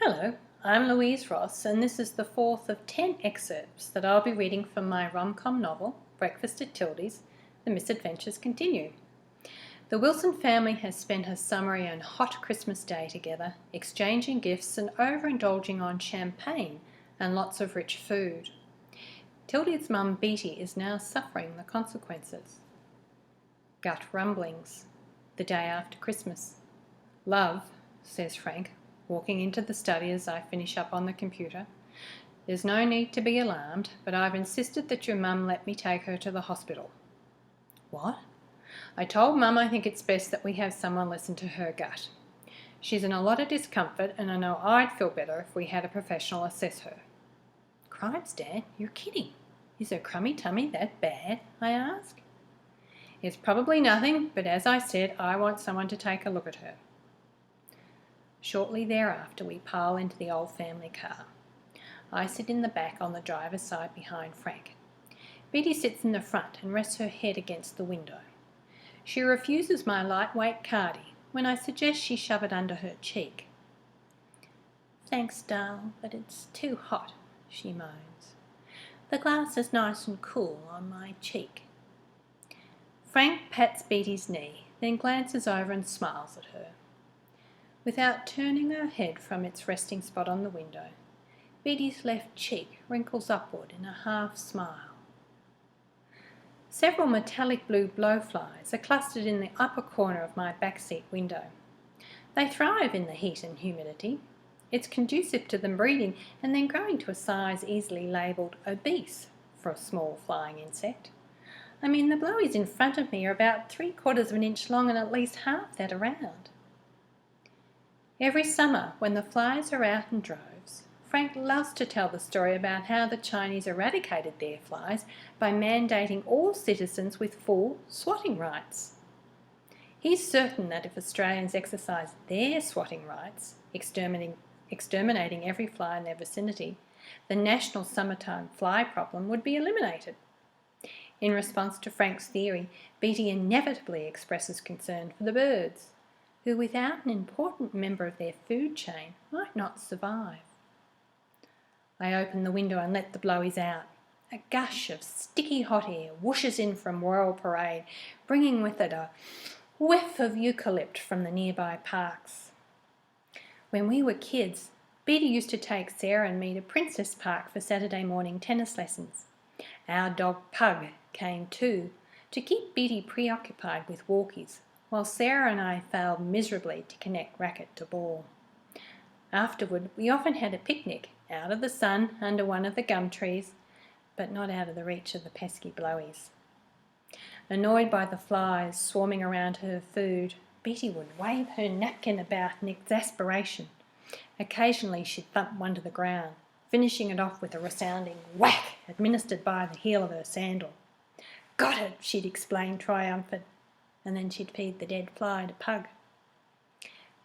Hello, I'm Louise Ross, and this is the fourth of 10 excerpts that I'll be reading from my rom-com novel, Breakfast at Tildy's. The misadventures continue. The Wilson family has spent a summery and hot Christmas day together, exchanging gifts and overindulging on champagne and lots of rich food. Tildy's mum, Beaty, is now suffering the consequences. Gut rumblings. The day after Christmas. Love, says Frank, walking into the study as I finish up on the computer. There's no need to be alarmed, but I've insisted that your mum let me take her to the hospital. What? I told Mum I think it's best that we have someone listen to her gut. She's in a lot of discomfort, and I know I'd feel better if we had a professional assess her. Cripes, Dad, you're kidding. Is her crummy tummy that bad? I ask. It's probably nothing, but as I said, I want someone to take a look at her. Shortly thereafter, we pile into the old family car. I sit in the back on the driver's side behind Frank. Beaty sits in the front and rests her head against the window. She refuses my lightweight cardie when I suggest she shove it under her cheek. Thanks, darling, but it's too hot, she moans. The glass is nice and cool on my cheek. Frank pats Beaty's knee, then glances over and smiles at her. Without turning her head from its resting spot on the window, Beaty's left cheek wrinkles upward in a half smile. Several metallic blue blowflies are clustered in the upper corner of my backseat window. They thrive in the heat and humidity. It's conducive to them breeding and then growing to a size easily labelled obese for a small flying insect. I mean, the blowies in front of me are about 3/4 of an inch long and at least half that around. Every summer, when the flies are out in droves, Frank loves to tell the story about how the Chinese eradicated their flies by mandating all citizens with full swatting rights. He's certain that if Australians exercised their swatting rights, exterminating every fly in their vicinity, the national summertime fly problem would be eliminated. In response to Frank's theory, Beaty inevitably expresses concern for the birds, who without an important member of their food chain might not survive. I open the window and let the blowies out. A gush of sticky hot air whooshes in from Royal Parade, bringing with it a whiff of eucalypt from the nearby parks. When we were kids, Beaty used to take Sarah and me to Princess Park for Saturday morning tennis lessons. Our dog Pug came too, to keep Beaty preoccupied with walkies, while Sarah and I failed miserably to connect racket to ball. Afterward, we often had a picnic, out of the sun, under one of the gum trees, but not out of the reach of the pesky blowies. Annoyed by the flies swarming around her food, Beaty would wave her napkin about in exasperation. Occasionally she'd thump one to the ground, finishing it off with a resounding whack administered by the heel of her sandal. "Got it," she'd explain, triumphant, and then she'd feed the dead fly to Pug.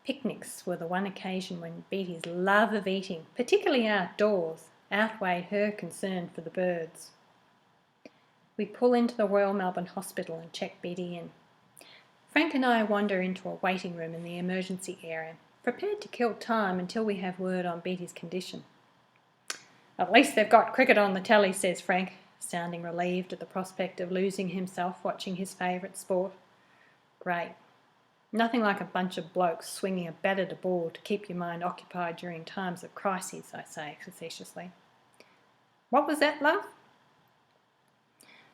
Picnics were the one occasion when Beaty's love of eating, particularly outdoors, outweighed her concern for the birds. We pull into the Royal Melbourne Hospital and check Beaty in. Frank and I wander into a waiting room in the emergency area, prepared to kill time until we have word on Beaty's condition. "At least they've got cricket on the telly," says Frank, sounding relieved at the prospect of losing himself watching his favourite sport. Great. Nothing like a bunch of blokes swinging a bat at a ball to keep your mind occupied during times of crises, I say facetiously. "What was that, love?"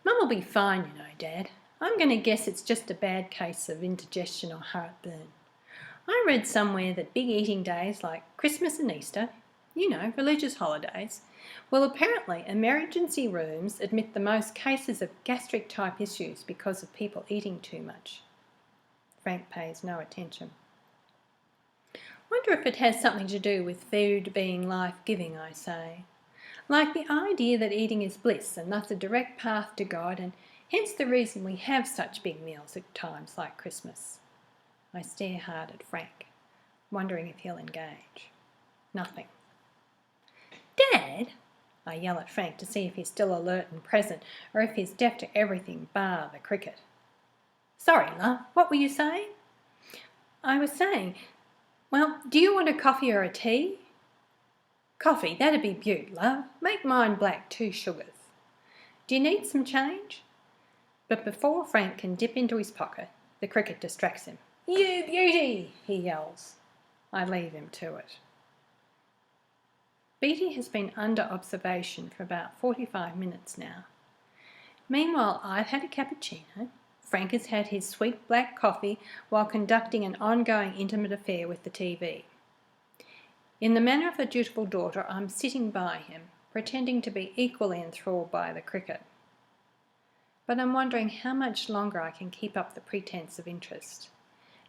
"Mum'll be fine, you know, Dad. I'm going to guess it's just a bad case of indigestion or heartburn. I read somewhere that big eating days like Christmas and Easter, you know, religious holidays, well, apparently emergency rooms admit the most cases of gastric-type issues because of people eating too much." Frank pays no attention. "Wonder if it has something to do with food being life-giving," I say. "Like the idea that eating is bliss and thus a direct path to God, and hence the reason we have such big meals at times like Christmas." I stare hard at Frank, wondering if he'll engage. Nothing. "Dad!" I yell at Frank to see if he's still alert and present, or if he's deaf to everything bar the cricket. "Sorry, love, what were you saying?" "I was saying, well, do you want a coffee or a tea?" Coffee, that'd be beaut, love. Make mine black, 2 sugars. Do you need some change? But before Frank can dip into his pocket, the cricket distracts him. You beauty, he yells. I leave him to it. Beaty has been under observation for about 45 minutes now. Meanwhile, I've had a cappuccino. Frank has had his sweet black coffee while conducting an ongoing intimate affair with the TV. In the manner of a dutiful daughter, I'm sitting by him, pretending to be equally enthralled by the cricket. But I'm wondering how much longer I can keep up the pretense of interest,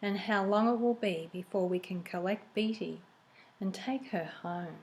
and how long it will be before we can collect Beaty and take her home.